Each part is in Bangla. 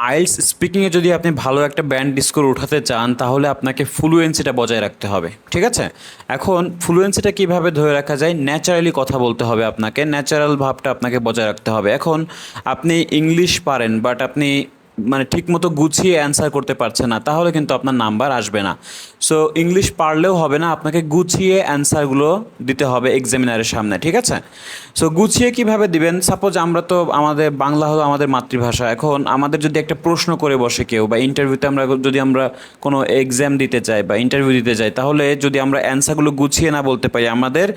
আইএলটিএস স্পিকিংয়ে যদি আপনি ভালো একটা ব্যান্ড স্কোর উঠাতে চান তাহলে আপনাকে ফ্লুয়েন্সিটা বজায় রাখতে হবে, ঠিক আছে? এখন ফ্লুয়েন্সিটা কীভাবে ধরে রাখা যায়? ন্যাচারালি কথা বলতে হবে আপনাকে, ন্যাচারাল ভাবটা আপনাকে বজায় রাখতে হবে। এখন আপনি ইংলিশ পারেন বাট আপনি মানে ঠিকমতো গুছিয়ে অ্যান্সার করতে পারছেন না, তাহলে কিন্তু আপনার নাম্বার আসবে না। সো ইংলিশ পারলেও হবে না, আপনাকে গুছিয়ে অ্যান্সারগুলো দিতে হবে এক্সামিনারের সামনে, ঠিক আছে? সো গুছিয়ে কিভাবে দিবেন? সাপোজ আমরা তো আমাদের বাংলা হলো আমাদের মাতৃভাষা। এখন আমাদের যদি একটা প্রশ্ন করে বসে কেউ বা ইন্টারভিউতে আমরা কোনো এক্সাম দিতে চাই বা ইন্টারভিউ দিতে চাই, তাহলে যদি আমরা অ্যান্সারগুলো গুছিয়ে না বলতে পারি আমাদের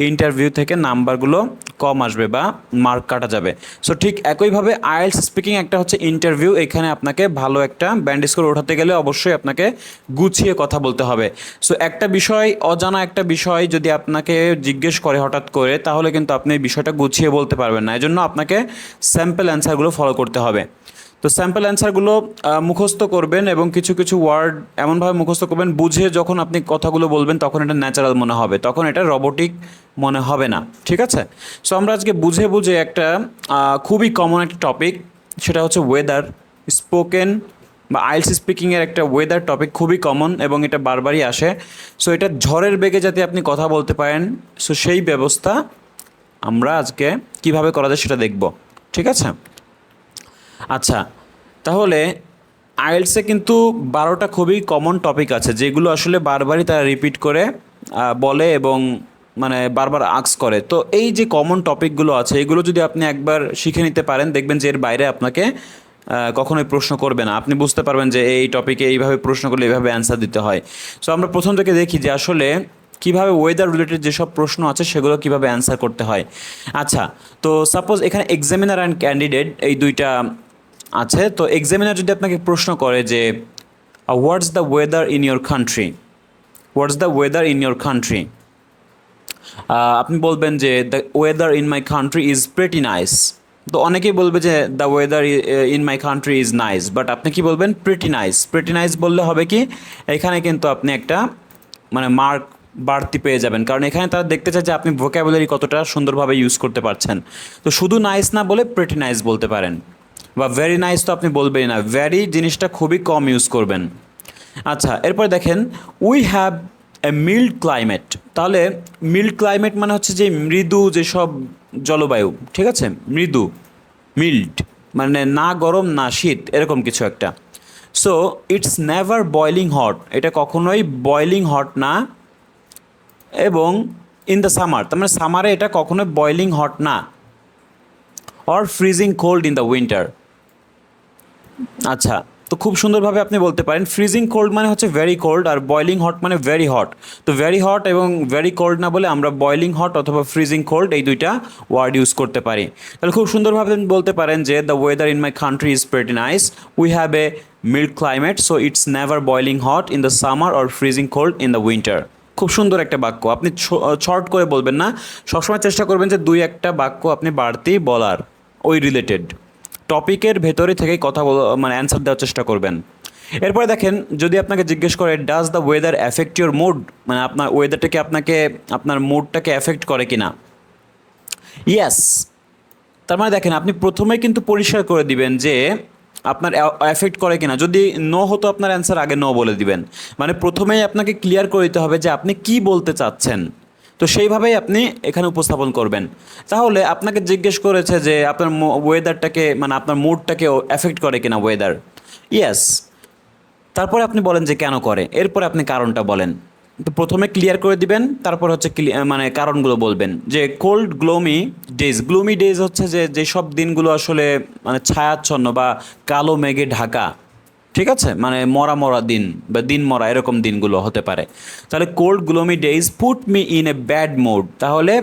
ইন্টারভিউ থেকে নাম্বারগুলো কম আসবে বা মার্ক কাটা যাবে। সো ঠিক একইভাবে আইএলটিএস স্পিকিং একটা হচ্ছে ইন্টারভিউ, এখানে আপনাকে ভালো একটা ব্যান্ড স্কোর ওঠাতে গেলে অবশ্যই আপনাকে গুছিয়ে কথা বলতে হবে। সো একটা বিষয়, অজানা একটা বিষয় যদি আপনাকে জিজ্ঞেস করে হঠাৎ করে, তাহলে কিন্তু আপনি বিষয়টা গুছিয়ে বলতে পারবেন না। এজন্য আপনাকে স্যাম্পল অ্যান্সারগুলো ফলো করতে হবে। তো স্যাম্পল অ্যান্সারগুলো মুখস্থ করবেন এবং কিছু কিছু ওয়ার্ড এমনভাবে মুখস্থ করবেন বুঝে যখন আপনি কথাগুলো বলবেন তখন এটা ন্যাচারাল মনে হবে, তখন এটা রোবোটিক মনে হবে না, ঠিক আছে? সো আমরা আজকে বুঝে বুঝে একটা খুবই কমন একটা টপিক, সেটা হচ্ছে ওয়েদার স্পোকেন বা আইএলটিএস স্পিকিংয়ের একটা ওয়েদার টপিক, খুবই কমন এবং এটা বারবারই আসে। সো এটা ঝড়ের বেগে যাতে আপনি কথা বলতে পারেন, সো সেই ব্যবস্থা আমরা আজকে কিভাবে করা যায় সেটা দেখব, ঠিক আছে? আচ্ছা, তাহলে আইএলটিএসে কিন্তু 12টা খুবই কমন টপিক আছে যেগুলো আসলে বারবারই তারা রিপিট করে বলে এবং মানে বারবার আস্ক করে। তো এই যে কমন টপিকগুলো আছে এগুলো যদি আপনি একবার শিখে নিতে পারেন, দেখবেন যে এর বাইরে আপনাকে কখনোই প্রশ্ন করবে না। আপনি বুঝতে পারবেন যে এই টপিকে এইভাবে প্রশ্ন করলে এইভাবে অ্যান্সার দিতে হয়। সো আমরা প্রথম থেকে দেখি যে আসলে কীভাবে ওয়েদার রিলেটেড যেসব প্রশ্ন আছে সেগুলো কীভাবে অ্যান্সার করতে হয়। আচ্ছা, তো সাপোজ এখানে এক্সামিনার অ্যান্ড ক্যান্ডিডেট এই দুইটা আছে। তো এক্সামিনার যদি আপনাকে প্রশ্ন করে যে what's the weather in your country, what's the weather in your country, আপনি বলবেন যে the weather in my country is pretty nice. তো অনেকেই বলবে যে the weather in my country is nice, but আপনি কি বলবেন? Pretty nice. প্রেটি নাইস বললে হবে কি, এখানে কিন্তু আপনি একটা মানে মার্ক বাড়তি পেয়ে যাবেন, কারণ এখানে তারা দেখতে চায় যে আপনি ভোকাবুলারি কতটা সুন্দরভাবে ইউজ করতে পারছেন। তো শুধু নাইস না বলে প্রেটি নাইস বলতে পারেন, বা ভেরি নাইস তো আপনি বলবেনই না, ভেরি জিনিসটা খুবই কম ইউজ করবেন। আচ্ছা, এরপরে দেখেন we have a mild climate. তাহলে মিল্ড ক্লাইমেট মানে হচ্ছে যে মৃদু যেসব জলবায়ু, ঠিক আছে? মৃদু, মিল্ড মানে না গরম না শীত, এরকম কিছু একটা। So it's never boiling hot, এটা কখনোই বয়লিং হট না। এবং ইন দ্য সামার, তার মানে সামারে এটা কখনোই বয়লিং হট না। Or freezing cold in the winter. আচ্ছা, তো খুব সুন্দরভাবে আপনি বলতে পারেন ফ্রিজিং কোল্ড মানে হচ্ছে ভেরি কোল্ড, আর বয়লিং হট মানে ভেরি হট। তো ভেরি হট এবং ভেরি কোল্ড না বলে আমরা বয়লিং হট অথবা ফ্রিজিং কোল্ড এই দুইটা ওয়ার্ড ইউজ করতে পারি। তাহলে খুব সুন্দরভাবে আপনি বলতে পারেন যে the weather in my country is pretty nice, we have a mild climate, so it's never boiling hot in the summer or freezing cold in the winter. খুব সুন্দর একটা বাক্য, আপনি শর্ট করে বলবেন না, সবসময় চেষ্টা করবেন যে দুই একটা বাক্য আপনি বাড়তি বলার, ওই রিলেটেড টপিকের ভেতরে থেকেই কথা মানে অ্যান্সার দেওয়ার চেষ্টা করবেন। এরপরে দেখেন যদি আপনাকে জিজ্ঞেস করে does the weather affect your mood, মানে আপনার ওয়েদারটাকে আপনাকে আপনার মুডটাকে অ্যাফেক্ট করে কিনা? ইয়েস। তার মানে দেখেন আপনি প্রথমেই কিন্তু পরিষ্কার করে দিবেন যে আপনার অ্যাফেক্ট করে কিনা। যদি নো হতো আপনার অ্যান্সার আগে নো বলে দিবেন, মানে প্রথমেই আপনাকে ক্লিয়ার করে দিতে হবে যে আপনি কি বলতে চাচ্ছেন। তো সেইভাবেই আপনি এখানে উপস্থাপন করবেন। তাহলে আপনাকে জিজ্ঞেস করেছে যে আপনার ওয়েদারটাকে মানে আপনার মুডটাকে এফেক্ট করে কিনা ওয়েদার। ইয়েস। তারপরে আপনি বলেন যে কেন করে, এরপরে আপনি কারণটা বলেন। তো প্রথমে ক্লিয়ার করে দিবেন, তারপর হচ্ছে মানে কারণগুলো বলবেন। যে cold gloomy days, gloomy days হচ্ছে যে যেসব দিনগুলো আসলে মানে ছায়াচ্ছন্ন বা কালো মেঘে ঢাকা, ঠিক আছে? মানে মরা মরা দিন বা দিন মরা এরকম দিনগুলো হতে পারে। তাহলে cold gloomy days put me in a bad mood, তাহলে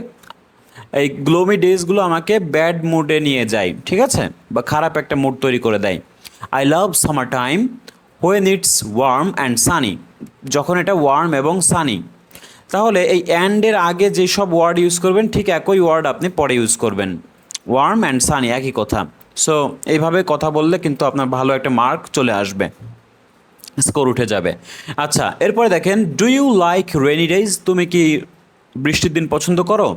এই গ্লোমি ডেজগুলো আমাকে ব্যাড মুডে নিয়ে যায়, ঠিক আছে? বা খারাপ একটা মুড তৈরি করে দেয়। I love summer time when it's warm and sunny, যখন এটা ওয়ার্ম এবং সানি। তাহলে এই অ্যান্ডের আগে যেসব ওয়ার্ড ইউজ করবেন ঠিক একই ওয়ার্ড আপনি পরে ইউজ করবেন, ওয়ার্ম অ্যান্ড সানি একই কথা। সো এইভাবে কথা বললে কিন্তু আপনার ভালো একটা মার্ক চলে আসবে, স্কোর উঠে যাবে। আচ্ছা, এরপরে দেখেন do you like rainy days, তুমি কি বৃষ্টির দিন পছন্দ করো?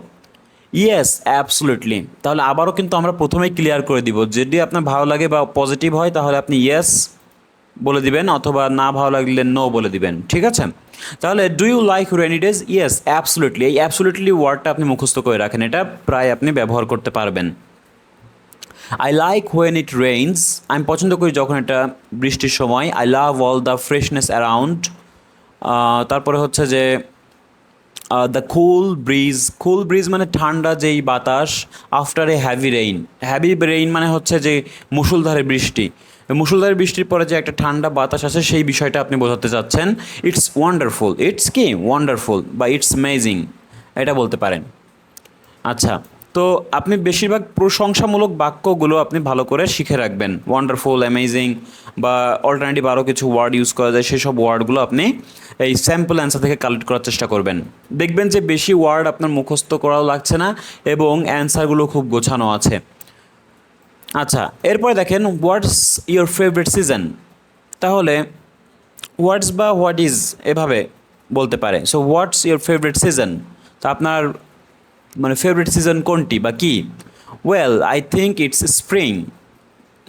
Yes absolutely. তাহলে আবারও কিন্তু আমরা প্রথমেই ক্লিয়ার করে দিব, যদি আপনার ভালো লাগে বা পজিটিভ হয় তাহলে আপনি ইয়েস বলে দিবেন, অথবা না ভালো লাগলে নো বলে দিবেন, ঠিক আছে? তাহলে do you like rainy days? Yes absolutely. এই অ্যাবসলিউটলি ওয়ার্ডটা আপনি মুখস্থ করে রাখেন, এটা প্রায় আপনি ব্যবহার করতে পারবেন। I like when it rains, আমি পছন্দ করি যখন এটা বৃষ্টির সময়। I love all the freshness around. তারপরে হচ্ছে যে দ্য কুল ব্রিজ মানে ঠান্ডা যেই বাতাস। After a heavy rain, heavy rain মানে হচ্ছে যে মুষলধারে বৃষ্টি, মুষলধারে বৃষ্টির পরে যে একটা ঠান্ডা বাতাস আসে সেই বিষয়টা আপনি বোঝাতে চাচ্ছেন। ইটস ওয়ান্ডারফুল, ইটস কি ওয়ান্ডারফুল বা ইটস অ্যামেজিং, এটা বলতে পারেন। আচ্ছা, তো আপনি বেশিরভাগ প্রশংসামূলক বাক্যগুলো আপনি ভালো করে শিখে রাখবেন। ওয়ান্ডারফুল, অ্যামেজিং বা অল্টারনেটিভ আরও কিছু ওয়ার্ড ইউজ করা যায়, সেসব ওয়ার্ডগুলো আপনি এই স্যাম্পল অ্যান্সার থেকে কালেক্ট করার চেষ্টা করবেন। দেখবেন যে বেশি ওয়ার্ড আপনার মুখস্থ করাও লাগছে না এবং অ্যান্সারগুলো খুব গোছানো আছে। আচ্ছা, এরপরে দেখেন হোয়াটস ইয়োর ফেভারিট সিজন। তাহলে হোয়াটস বা হোয়াট ইজ এভাবে বলতে পারে। So what's your favourite season, তা আপনার মানে ফেভারিট সিজন কোনটি বা কি? Well I think it's spring.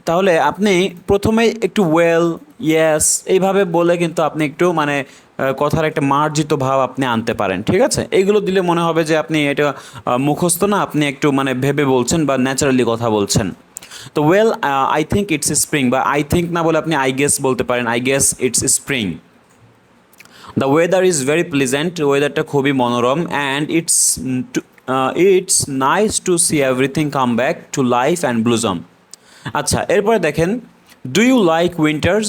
তাহলে আপনি প্রথমে একটু ওয়েল, ইয়েস এইভাবে বলে কিন্তু আপনি একটু মানে কথার একটা মার্জিত ভাব আপনি আনতে পারেন, ঠিক আছে? এইগুলো দিলে মনে হবে যে আপনি এটা মুখস্থ না, আপনি একটু মানে ভেবে বলছেন বা ন্যাচারালি কথা বলছেন। তো well I think it's spring, বা আই থিঙ্ক না বলে আপনি আই গেস বলতে পারেন, I guess it's spring. The weather is very pleasant, ওয়েদারটা খুবই মনোরম। And it's nice to see everything come back to life and blossom. আচ্ছা, এরপরে দেখেন do you like winters?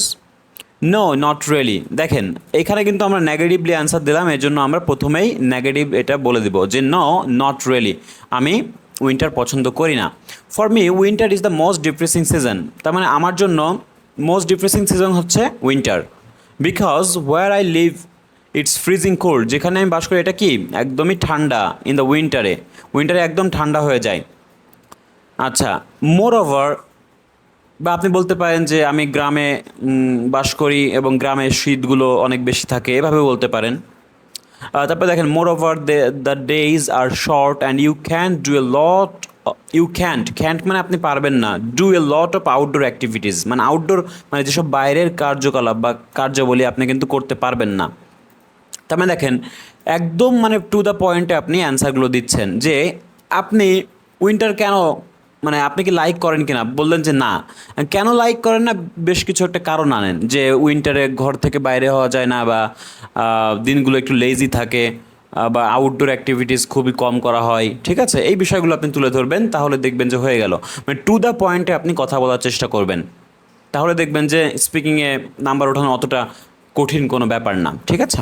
No not really. দেখেন এখানে কিন্তু আমরা নেগেটিভলি অ্যান্সার দিলাম, এর জন্য আমরা প্রথমেই নেগেটিভ এটা বলে দিব যে নো নট রিয়েলি, আমি উইন্টার পছন্দ করি না। For me winter is the most depressing season, তার মানে আমার জন্য মোস্ট ডিপ্রেসিং সিজন হচ্ছে winter. Because where I live it's freezing cold, যেখানে আমি বাস করি এটা কি একদমই ঠান্ডা। ইন দ্য উইন্টারে, উইন্টারে একদম ঠান্ডা হয়ে যায়। আচ্ছা, মোর ওভার বা আপনি বলতে পারেন যে আমি গ্রামে বাস করি এবং গ্রামে শীতগুলো অনেক বেশি থাকে, এভাবে বলতে পারেন। তারপরে দেখেন more over the days are short and you can do a lot, you can't মানে আপনি পারবেন না, do a lot of outdoor activities মানে আউটডোর মানে যেসব বাইরের কার্যকলাপ বা কার্যাবলী আপনি কিন্তু করতে পারবেন না। তার মানে দেখেন একদম মানে টু দ্য পয়েন্টে আপনি অ্যান্সারগুলো দিচ্ছেন যে আপনি উইন্টার কেন মানে আপনি কি লাইক করেন কিনা, বললেন যে না। কেন লাইক করেন না, বেশ কিছু একটা কারণ আনেন যে উইন্টারে ঘর থেকে বাইরে হওয়া যায় না, বা দিনগুলো একটু লেজি থাকে, বা আউটডোর অ্যাক্টিভিটিস খুবই কম করা হয়, ঠিক আছে? এই বিষয়গুলো আপনি তুলে ধরবেন, তাহলে দেখবেন যে হয়ে গেল। মানে টু দ্য পয়েন্টে আপনি কথা বলার চেষ্টা করবেন, তাহলে দেখবেন যে স্পিকিংয়ে নাম্বার ওঠানো অতটা কঠিন কোনো ব্যাপার না, ঠিক আছে?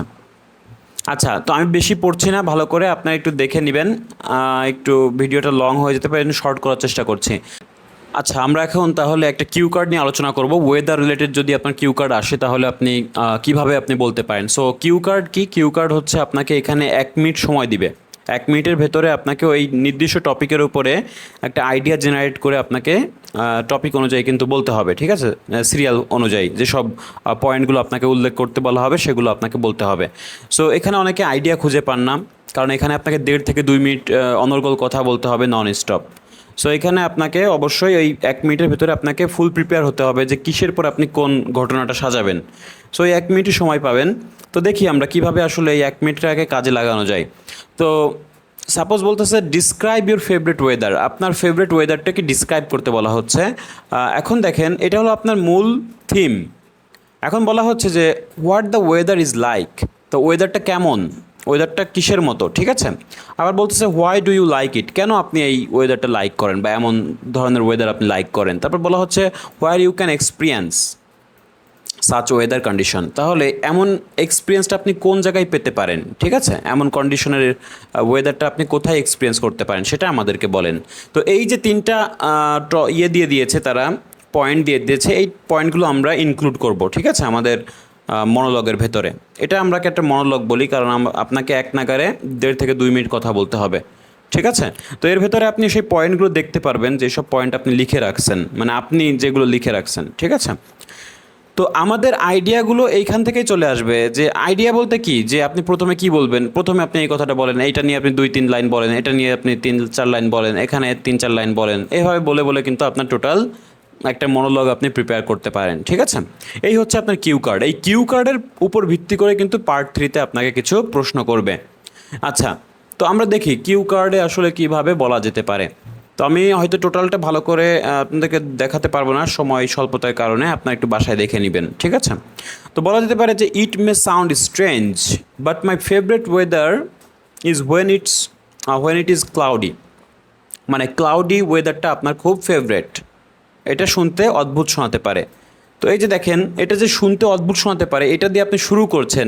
আচ্ছা, তো আমি বেশি পড়ছি না, ভালো করে আপনারা একটু দেখে নেবেন। একটু ভিডিওটা লং হয়ে যেতে পারে, শর্ট করার চেষ্টা করছি। আচ্ছা, আমরা এখন তাহলে একটা কিউ কার্ড নিয়ে আলোচনা করব। ওয়েদার রিলেটেড যদি আপনার কিউ কার্ড আসে তাহলে আপনি কিভাবে আপনি বলতে পারেন। সো কিউ কার্ড কি? কিউ কার্ড হচ্ছে আপনাকে এখানে 1 মিনিট সময় দিবে। 1 মিনিটের ভেতরে আপনাকে ওই নির্দিষ্ট টপিকের উপরে একটা আইডিয়া জেনারেট করে আপনাকে টপিক অনুযায়ী কিন্তু বলতে হবে, ঠিক আছে? সিরিয়াল অনুযায়ী যেসব পয়েন্টগুলো আপনাকে উল্লেখ করতে বলা হবে সেগুলো আপনাকে বলতে হবে। সো এখানে অনেকে আইডিয়া খুঁজে পান না, কারণ এখানে আপনাকে 1.5 থেকে 2 মিনিট অনর্গল কথা বলতে হবে নন স্টপ। সো এখানে আপনাকে অবশ্যই ওই 1 মিনিটের ভিতরে আপনাকে ফুল প্রিপেয়ার হতে হবে যে কিসের পর আপনি কোন ঘটনাটা সাজাবেন। সো এই 1 মিনিটই সময় পাবেন। তো দেখি আমরা কিভাবে আসলে এই 1 মিনিটটাকে কাজে লাগানো যায়। তো সাপোজ বলতেছে ডিসক্রাইব ইউর ফেভারিট ওয়েদার, আপনার ফেভারিট ওয়েদারটাকে ডিসক্রাইব করতে বলা হচ্ছে। এখন দেখেন এটা হলো আপনার মূল থিম। এখন বলা হচ্ছে যে what the weather is like, তো ওয়েদারটা কেমন, ওয়েদারটা কিসের মতো, ঠিক আছে? আবার বলতেছে why do you like it, কেন আপনি এই ওয়েদারটা লাইক করেন বা এমন ধরনের ওয়েদার আপনি লাইক করেন। তারপর বলা হচ্ছে where you can experience such weather condition, তাহলে এমন এক্সপিরিয়েন্সটা আপনি কোন জায়গায় পেতে পারেন, ঠিক আছে? এমন কন্ডিশনের ওয়েদারটা আপনি কোথায় এক্সপিরিয়েন্স করতে পারেন সেটা আমাদেরকে বলেন। তো এই যে 3টা দিয়ে দিয়েছে তারা, পয়েন্ট দিয়ে দিয়েছে, এই পয়েন্টগুলো আমরা ইনক্লুড করব, ঠিক আছে, আমাদের মনোলগের ভেতরে। এটা আমরা একটা মনোলগ বলি, কারণ আপনাকে এক নাগারে 1.5 থেকে 2 মিনিট কথা বলতে হবে, ঠিক আছে? তো এর ভেতরে আপনি সেই পয়েন্টগুলো দেখতে পারবেন, যেসব পয়েন্ট আপনি লিখে রাখছেন, মানে আপনি যেগুলো লিখে রাখছেন, ঠিক আছে? তো আমাদের আইডিয়াগুলো এইখান থেকেই চলে আসবে। যে আইডিয়া বলতে কি, যে আপনি প্রথমে কি বলবেন, প্রথমে আপনি এই কথাটা বলেন, এইটা নিয়ে আপনি 2-3 লাইন বলেন, এটা নিয়ে আপনি 3-4 লাইন বলেন, এখানে 3-4 লাইন বলেন, এভাবে বলে বলে কিন্তু আপনার টোটাল একটা মনোলগ আপনি প্রিপেয়ার করতে পারেন। ঠিক আছে, এই হচ্ছে আপনার কিউ কার্ড। এই কিউ কার্ডের উপর ভিত্তি করে কিন্তু পার্ট 3-তে আপনাকে কিছু প্রশ্ন করবে। আচ্ছা, তো আমরা দেখি কিউ কার্ডে আসলে কিভাবে বলা যেতে পারে। তো আমি হয়তো টোটালটা ভালো করে আপনাদেরকে দেখাতে পারবো না, সময় স্বল্পতার কারণে, আপনার একটু বাসায় দেখে নেবেন। ঠিক আছে, তো বলা যেতে পারে যে it may sound strange but my favourite weather is when it is cloudy. মানে ক্লাউডি ওয়েদারটা আপনার খুব ফেভারেট, এটা শুনতে অদ্ভুত শোনাতে পারে। তো এই যে দেখেন, এটা যে শুনতে অদ্ভুত শোনাতে পারে, এটা দিয়ে আপনি শুরু করছেন,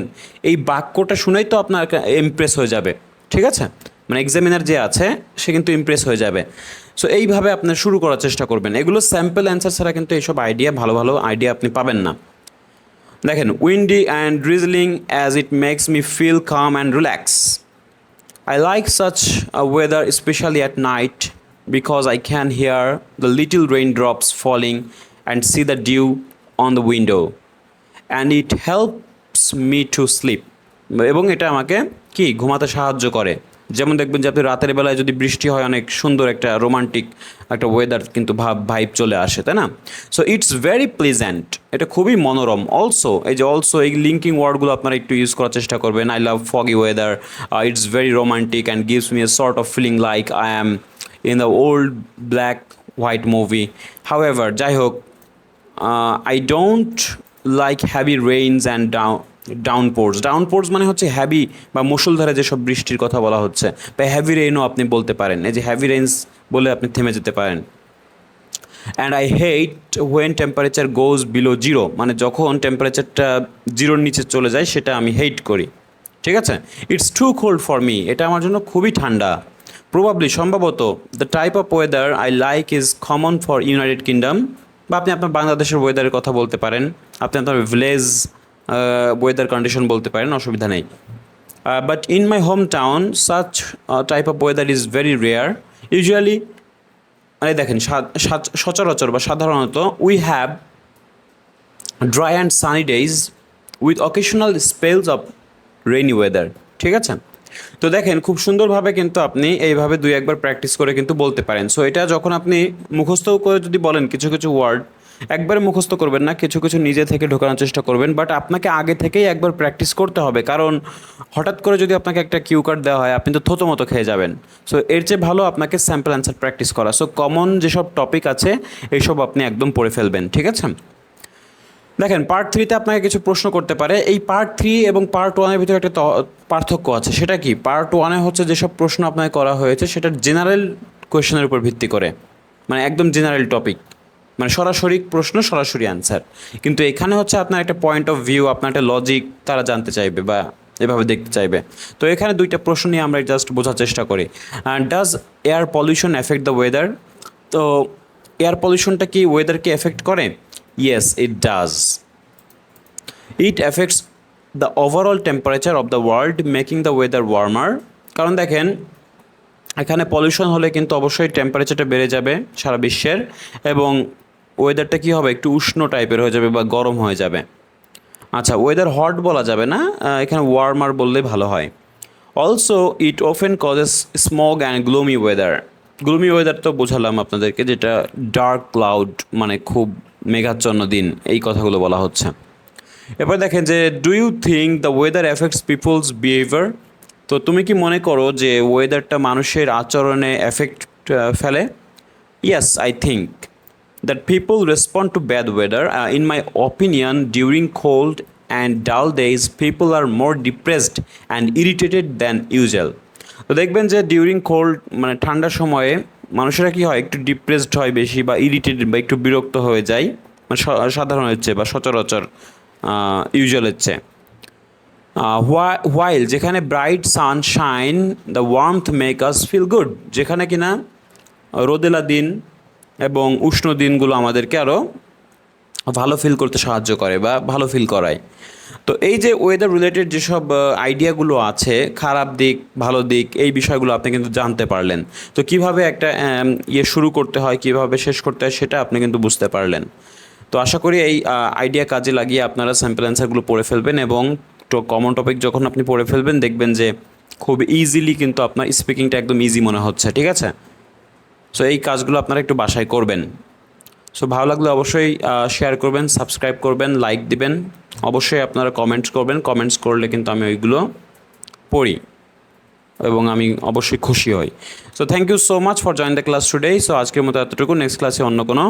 এই বাক্যটা শুনেই তো আপনার ইমপ্রেস হয়ে যাবে। ঠিক আছে, মানে এক্সামিনার যে আছে সে কিন্তু ইমপ্রেস হয়ে যাবে। সো এইভাবে আপনার শুরু করার চেষ্টা করবেন। এগুলো স্যাম্পল অ্যান্সার ছাড়া কিন্তু এইসব আইডিয়া, ভালো ভালো আইডিয়া আপনি পাবেন না। দেখেন, windy and drizzling as it makes me feel calm and relax. I like such a weather, especially at night, because I can hear the little raindrops falling and see the dew on the window, and it helps me to sleep. এবং এটা আমাকে কি ঘুমাতে সাহায্য করে। যেমন দেখবেন যে আপনি রাতের বেলায় যদি বৃষ্টি হয়, অনেক সুন্দর একটা রোমান্টিক একটা ওয়েদার কিন্তু ভাইব চলে আসে, তাই না? সো ইটস ভেরি প্লেজেন্ট, এটা খুবই মনোরম। অলসো, এই যে অলসো, এই লিঙ্কিং ওয়ার্ডগুলো আপনারা একটু ইউজ করার চেষ্টা করবেন। I love foggy weather, it's very romantic and gives me a sort of feeling like I am in the old black white movie. However, যাই হোক, I don't like heavy rains and downpours মানে হচ্ছে হ্যাভি বা মুষলধারে যেসব বৃষ্টির কথা বলা হচ্ছে, বা হ্যাভি রেইনও আপনি বলতে পারেন। এই যে হ্যাভি রেইনস বলে আপনি থেমে যেতে পারেন। And I hate when temperature goes below zero, মানে যখন টেম্পারেচারটা জিরোর নিচে চলে যায় সেটা আমি হেট করি। ঠিক আছে, it's too cold for me, এটা আমার জন্য খুবই ঠান্ডা। প্রবাবলি, সম্ভবত, the type of weather I like is common for United Kingdom, বা আপনি আপনার বাংলাদেশের ওয়েদারের কথা বলতে পারেন, আপনি আপনার ভিলেজ ওয়েদার কন্ডিশন বলতে পারেন, অসুবিধা নেই। But in my home town such type of weather is very rare. Usually, মানে দেখেন, সচরাচর বা সাধারণত we have dry and sunny days with occasional spells of rainy weather. ঠিক আছে, তো দেখেন খুব সুন্দরভাবে কিন্তু আপনি এইভাবে 2-1বার প্র্যাকটিস করে কিন্তু বলতে পারেন। সো এটা যখন আপনি মুখস্থ করে যদি বলেন, কিছু কিছু ওয়ার্ড একবারে মুখস্থ করবেন না, কিছু কিছু নিজে থেকে ঢোকানোর চেষ্টা করবেন। বাট আপনাকে আগে থেকেই একবার প্র্যাকটিস করতে হবে, কারণ হঠাৎ করে যদি আপনাকে একটা কিউ কার্ড দেওয়া হয়, আপনি তো থতো মতো খেয়ে যাবেন। সো এর চেয়ে ভালো আপনাকে স্যাম্পল অ্যান্সার প্র্যাকটিস করা। সো কমন যেসব টপিক আছে এইসব আপনি একদম পড়ে ফেলবেন। ঠিক আছে, দেখেন পার্ট 3-তে আপনাকে কিছু প্রশ্ন করতে পারে। এই পার্ট 3 এবং পার্ট 1-এর ভিতরে একটা পার্থক্য আছে। সেটা কি? পার্ট 1-এ হচ্ছে যেসব প্রশ্ন আপনাকে করা হয়েছে সেটা জেনারেল কোয়েশ্চেনের উপর ভিত্তি করে, মানে একদম জেনারেল টপিক, মানে সরাসরি প্রশ্ন সরাসরি অ্যান্সার। কিন্তু এখানে হচ্ছে আপনার একটা পয়েন্ট অফ ভিউ, আপনার একটা লজিক তারা জানতে চাইবে বা এভাবে দেখতে চাইবে। তো এখানে 2টা প্রশ্ন নিয়ে আমরা জাস্ট বোঝার চেষ্টা করি। Does air pollution effect the weather? তো এয়ার পলিউশনটা কি ওয়েদারকে এফেক্ট করে? Yes, it does. It affects the overall temperature of the world, making the weather warmer. কারণ দেখেন, এখানে পলিউশন হলে কিন্তু অবশ্যই টেম্পারেচারটা বেড়ে যাবে সারা বিশ্বের, এবং ওয়েদারটা কী হবে, একটু উষ্ণ টাইপের হয়ে যাবে বা গরম হয়ে যাবে। আচ্ছা, ওয়েদার হট বলা যাবে না, এখানে ওয়ার্মার বললে ভালো হয়। Also it often causes smog and gloomy weather. Gloomy weather তো বোঝালাম আপনাদেরকে, যেটা ডার্ক ক্লাউড, মানে খুব মেঘাচ্ছন্ন দিন, এই কথাগুলো বলা হচ্ছে। এবার দেখেন যে do you think the weather affects people's behaviour? তো তুমি কি মনে করো যে ওয়েদারটা মানুষের আচরণে এফেক্ট ফেলে? Yes, I think that people respond to bad weather. In my opinion, during cold and dull days people are more depressed and irritated than usual. তো দেখবেন যে ডিউরিং কোল্ড, মানে ঠান্ডার সময়ে মানুষেরা কী হয়, একটু ডিপ্রেসড হয় বেশি, বা ইরিটেটেড বা একটু বিরক্ত হয়ে যায়, মানে সাধারণ হচ্ছে বা সচরাচর ইউজুয়াল হচ্ছে। হোয়াইল, যেখানে bright sunshine the warmth make us feel good, যেখানে কিনা রোদেলা দিন এবং উষ্ণ দিনগুলো আমাদেরকে আরও ভালো ফিল করতে সাহায্য করে বা ভালো ফিল করায়। তো এই যে ওয়েদার রিলেটেড যেসব আইডিয়াগুলো আছে, খারাপ দিক ভালো দিক, এই বিষয়গুলো আপনি কিন্তু জানতে পারলেন। তো কিভাবে একটা শুরু করতে হয়, কিভাবে শেষ করতে হয়, সেটা আপনি কিন্তু বুঝতে পারলেন। তো আশা করি এই আইডিয়া কাজে লাগিয়ে আপনারা স্যাম্পল অ্যান্সারগুলো পড়ে ফেলবেন এবং কমন টপিক যখন আপনি পড়ে ফেলবেন দেখবেন যে খুব ইজিলি কিন্তু আপনার স্পিকিংটা একদম ইজি মনে হচ্ছে, ঠিক আছে? সো এই কাজগুলো আপনারা একটু বাসায় করবেন। সো ভালো লাগলে অবশ্যই শেয়ার করবেন, সাবস্ক্রাইব করবেন, লাইক দিবেন, অবশ্যই আপনারা কমেন্টস করবেন। কমেন্টস করলে কিন্তু আমি ওইগুলো পড়ি এবং আমি অবশ্যই খুশি হই। So thank you so much for join the class today. So আজকের মতো এতটুকু, নেক্সট ক্লাসে অন্য কোনো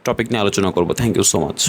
টপিক নিয়ে আলোচনা করবো। Thank you so much.